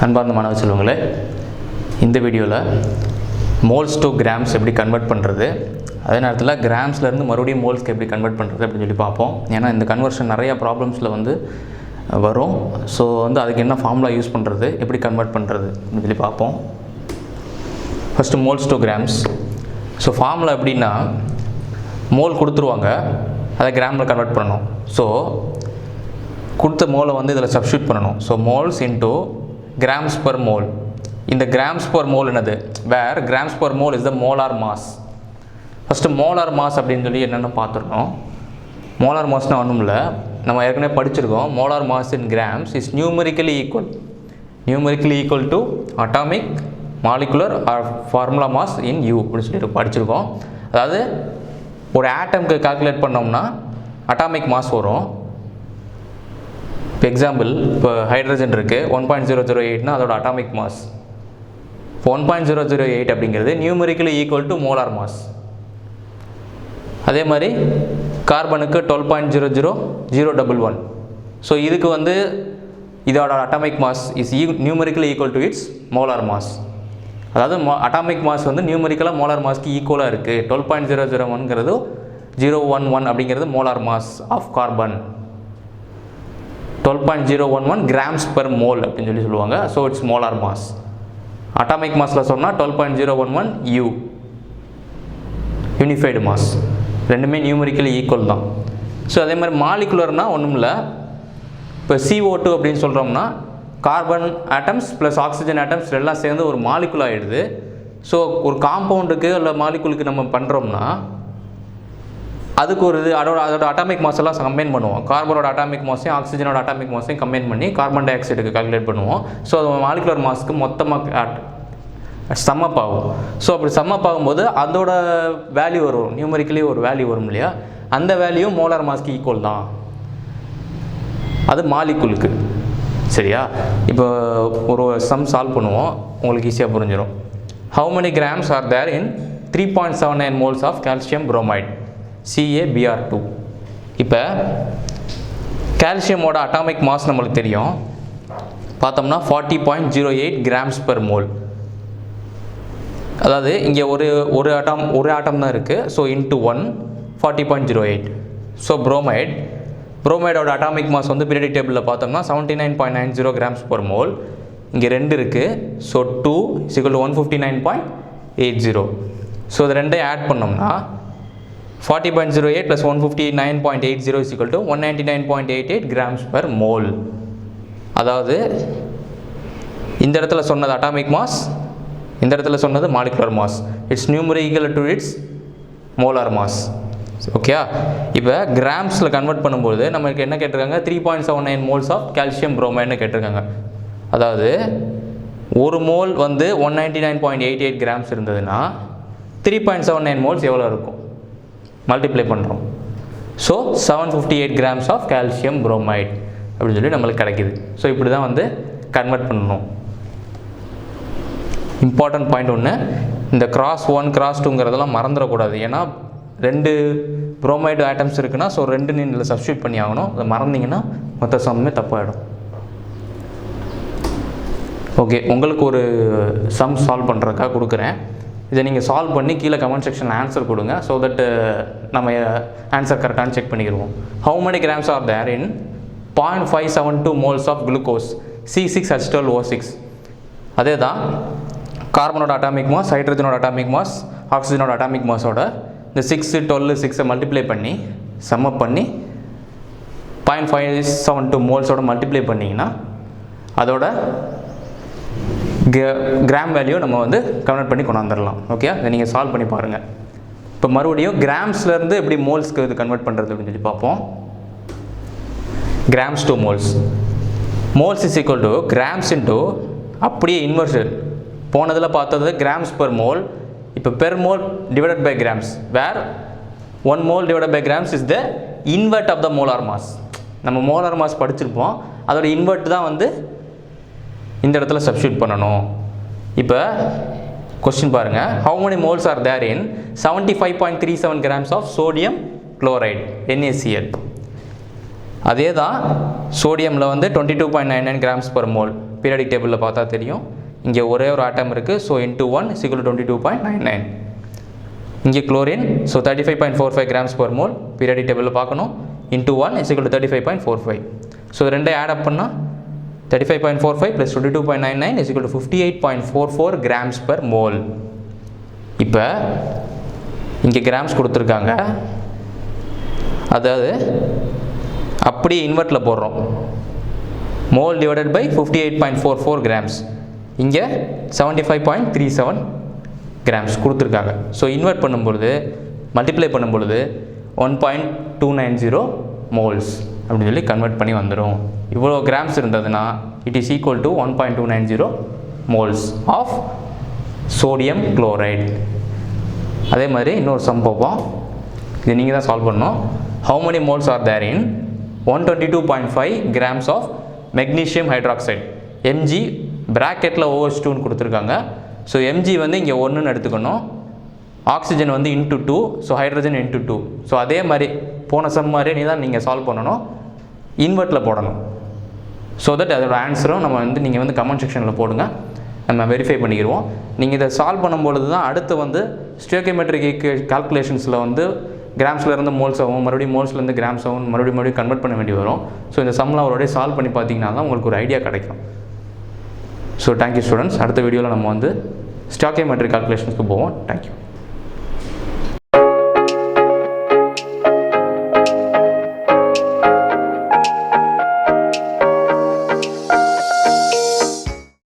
அன்பார்ந்த மாணவ செல்வங்களே, இந்த வீடியோவில் மோல்ஸ் டு கிராம்ஸ் எப்படி கன்வெர்ட் பண்ணுறது, அதே நேரத்தில் கிராம்ஸ்லேருந்து மறுபடியும் மோல்ஸ்க்கு எப்படி கன்வெர்ட் பண்ணுறது அப்படின்னு சொல்லி பார்ப்போம். ஏன்னா இந்த கன்வர்ஷன் நிறையா ப்ராப்ளம்ஸில் வரும். ஸோ அதுக்கு என்ன ஃபார்முலா யூஸ் பண்ணுறது, எப்படி கன்வெர்ட் பண்ணுறது அப்படின்னு சொல்லி பார்ப்போம். First moles to grams. So formula எப்படின்னா, மோல் கொடுத்துருவாங்க, அதை கிராமில் கன்வெர்ட் பண்ணணும். ஸோ கொடுத்த மோலை இதில் சப்ஸ்டியூட் பண்ணணும். So moles into grams per mole. இந்த கிராம்ஸ் பர் மோல் என்னது, where grams per mole is the molar mass. First molar mass அப்படின்னு சொல்லி என்னென்னு பார்த்துருக்கோம். மோலார் மாஸ்னால் ஒன்றும் இல்லை, நம்ம ஏற்கனவே படிச்சிருக்கோம். Molar mass in grams is numerically equal to atomic molecular or formula mass in u அப்படின்னு சொல்லி படிச்சிருக்கோம். அதாவது ஒரு ஆட்டம்க்கு கால்குலேட் பண்ணோம்னா அட்டாமிக் மாஸ் வரும். இப்போ எக்ஸாம்பிள், இப்போ ஹைட்ரஜன் இருக்குது 1.008னா அதோட அட்டாமிக் மாஸ். இப்போ 1.008 அப்படிங்கிறது numerically equal to molar mass. அதே மாதிரி கார்பனுக்கு 12.00011. ஸோ இதுக்கு இதோட atomic mass is numerically equal to its molar mass. அதாவது அட்டாமிக் மாஸ் நியூமெரிக்கலாக மோலார் மாஸ்க்கு ஈக்குவலாக இருக்குது. 12.001ங்கிறது 011 அப்படிங்கிறது molar mass of carbon. 12.011 grams per mole அப்படின்னு சொல்லி சொல்லுவாங்க. So it's molar mass. Atomic மாஸில் சொன்னால் 12.011 யூ யூனிஃபைடு மாஸ். ரெண்டுமே நியூமெரிக்கலி ஈக்குவல் தான். ஸோ அதே மாதிரி மாலிகுலர்னால் ஒன்றும் இல்லை. இப்போ CO2 அப்படின்னு சொல்கிறோம்னா carbon atoms plus oxygen atoms எல்லாம் சேர்ந்து ஒரு மாலிகுல் ஆகிடுது. ஸோ ஒரு காம்பவுண்டுக்கு இல்லை மாலிகுலுக்கு நம்ம பண்ணுறோம்னா அதுக்கு ஒரு அதோட அட்டாமிக் மாஸ் எல்லாம் கம்பைன் பண்ணுவோம். கார்பனோட அட்டாமிக் மாஸையும் ஆக்சிஜனோட அட்டாமிக் மாஸையும் கம்பைன் பண்ணி கார்பன் டை ஆக்சைடுக்கு கால்குலேட் பண்ணுவோம். ஸோ அது மாலிகுலர் மாஸ்க்கு மொத்தமாக சம்மப் ஆகும். ஸோ அப்படி சம்மப் ஆகும்போது அதோட வேல்யூ வரும், நியூமெரிக்கலி ஒரு வேல்யூ வரும் இல்லையா, அந்த வேல்யூ மோலார் மாஸ்க்கு ஈக்குவல் தான். அது மாலிகுலுக்கு. சரியா? இப்போ ஒரு சம் சால்வ் பண்ணுவோம், உங்களுக்கு ஈஸியாக புரிஞ்சிடும். How many grams are there in 3.79 moles of calcium bromide CaBr2. இப்போ கால்சியமோட அட்டாமிக் மாஸ் நம்மளுக்கு தெரியும், பார்த்தோம்னா 40.08 கிராம்ஸ் பெர் மோல். அதாவது இங்கே ஒரு ஆட்டம் தான் இருக்குது. So into 1 40.08. ஸோ புரோமைடோட அட்டாமிக் மாஸ் பீரியாடிக் டேபிளில் பார்த்தோம்னா 79.90 கிராம்ஸ் பெர் மோல். இங்கே 2 இருக்குது. ஸோ 2 = 159.80. ஸோ இது ரெண்டையும் ஆட் பண்ணோம்னா 40.08 + 159.80 = 199.88 கிராம்ஸ் பெர் மோல். அதாவது இந்த இடத்துல சொன்னது அட்டாமிக் மாஸ், இந்த இடத்துல சொன்னது molecular mass. It's numerical to its molar mass. Okay, இப்போ கிராம்ஸில் கன்வெர்ட் பண்ணும்போது நமக்கு என்ன கேட்டிருக்காங்க, 3.79 மோல்ஸ் ஆஃப் கால்சியம் புரோமைட்னு கேட்டிருக்காங்க. அதாவது ஒரு மோல் 199.88 கிராம்ஸ் இருந்ததுன்னா 3.79 மோல்ஸ் எவ்வளோ இருக்கும், மல்டிப்ளை பண்ணுறோம். So 758 grams of calcium bromide அப்படின்னு சொல்லி நம்மளுக்கு கிடைக்கிது. ஸோ இப்படி தான் கன்வெர்ட் பண்ணணும். இம்பார்ட்டன்ட் பாயிண்ட் ஒன்று, இந்த கிராஸ் 1 கிராஸ் 2ங்கிறதெல்லாம் மறந்துடக்கூடாது. ஏன்னா 2 புரோமைடு ஆட்டம்ஸ் இருக்குன்னா ஸோ 2 நீங்கள் சப்ஸ்டியூட் பண்ணி ஆகணும். அதை மறந்தீங்கன்னா மொத்த சம்மே தப்பாகிடும். ஓகே, உங்களுக்கு ஒரு சம் சால்வ் பண்ணுறதுக்காக கொடுக்குறேன். இதை நீங்கள் சால்வ் பண்ணி கீழே கமெண்ட் செக்ஷனில் ஆன்சர் கொடுங்க. ஸோ தட் நம்ம ஆன்சர் கரெக்டானு செக் பண்ணிக்கிடுவோம். How many grams are there in 0.572 moles of glucose C6H12O6. அதே தான் கார்பனோட அட்டாமிக் மாஸ், ஹைட்ரஜனோட அட்டாமிக் மாஸ், ஆக்சிஜனோட அட்டாமிக் மாஸோட இந்த 6 12 6 மல்டிப்ளை பண்ணி சம்மப் பண்ணி 0.572 மோல்ஸோட மல்டிப்ளை பண்ணிங்கன்னா அதோட கிராம் வேல்யூ நம்ம கன்வெர்ட் பண்ணி கொண்டாந்துடலாம். ஓகே, இதை நீங்கள் சால்வ் பண்ணி பாருங்கள். இப்போ மறுபடியும் கிராம்ஸ்லேருந்து எப்படி மோல்ஸ்க்கு இது கன்வெர்ட் பண்ணுறது அப்படின்னு சொல்லி பார்ப்போம். Grams to moles. Moles is equal to grams into, அப்படியே இன்வெர்ஷன் போனதில் பார்த்தது கிராம்ஸ் பெர் மோல். இப்போ per mole divided by grams, where 1 mole divided by grams is the invert of the molar mass. நம்ம molar mass படிச்சிருப்போம், அதோட invert தான் இந்த இடத்துல சப்ஸ்டியூட் பண்ணணும். இப்போ கொஸ்டின் பாருங்கள், how many moles are there in 75.37 grams of sodium chloride NaCl. அதே தான் சோடியமில் 22.99 கிராம்ஸ் பர் மோல், பீரியாடிக் டேபிளில் பார்த்தா தெரியும். இங்கே ஒரே ஒரு ஆட்டம் இருக்குது. So into 1 is equal to 22.99. இங்கே குளோரின். So 35.45 grams per mole periodic டேபிளில் பார்க்கணும். Into 1 is equal to 35.45. So ரெண்டே ஆட் அப் பண்ணால் 35.45 plus 22.99 is equal to 58.44 grams per mole. இப்போ இங்கே கிராம்ஸ் கொடுத்துருக்காங்க, அதாவது அப்படி இன்வெர்ட்டில் போடுறோம். Mole divided by 58.44 grams. இங்கே 75.37 கிராம்ஸ் கொடுத்துருக்காங்க. ஸோ இன்வெர்ட் பண்ணும்பொழுது மல்டிப்ளை பண்ணும்பொழுது 1.290 மோல்ஸ் அப்படின்னு சொல்லி கன்வெர்ட் பண்ணி வந்துடும். இவ்வளோ கிராம்ஸ் இருந்ததுன்னா it is equal to 1.290 moles of sodium chloride. அதே மாதிரி இன்னொரு சம் பார்ப்போம். இது நீங்கள் தான் சால்வ் பண்ணணும். How many moles are there in 122.5 grams of magnesium hydroxide? mg ப்ராக்கெட்டில் OH2ன்னு கொடுத்துருக்காங்க. ஸோ mg வந்து இங்கே 1ன்னு எடுத்துக்கணும். ஆக்சிஜன் வந்து into 2, so hydrogen into 2. So அதே மாதிரி போன சம் மாதிரி நீ தான் நீங்கள் சால்வ் பண்ணணும், இன்வெர்ட்டில் போடணும். ஸோ தட் அதோட ஆன்சரும் நம்ம வந்து நீங்கள் வந்து கமெண்ட் செக்ஷனில் போடுங்க, நம்ம வெரிஃபை பண்ணிக்கிடுவோம். நீங்கள் இதை சால்வ் பண்ணும்பொழுது தான் அடுத்து வந்து ஸ்டோய்கியோமெட்ரிக் கால்குலேஷன்ஸில் வந்து கிராம்ஸ்லேருந்து மோல்ஸ் ஆகும், மறுபடியும் மோல்ஸ்லேருந்து கிராம்ஸ் ஆகும், மறுபடியும் கன்வெர்ட் பண்ண வேண்டி வரும். ஸோ இந்த சம்லாம் அவரோடய சால்வ் பண்ணி பார்த்தீங்கன்னா தான் உங்களுக்கு ஒரு ஐடியா கிடைக்கும். So thank you students. அடுத்த வீடியோவில் நம்ம வந்து ஸ்டோய்கியோமெட்ரிக் கால்குலேஷன்ஸ்க்கு போவோம். தேங்க்யூ.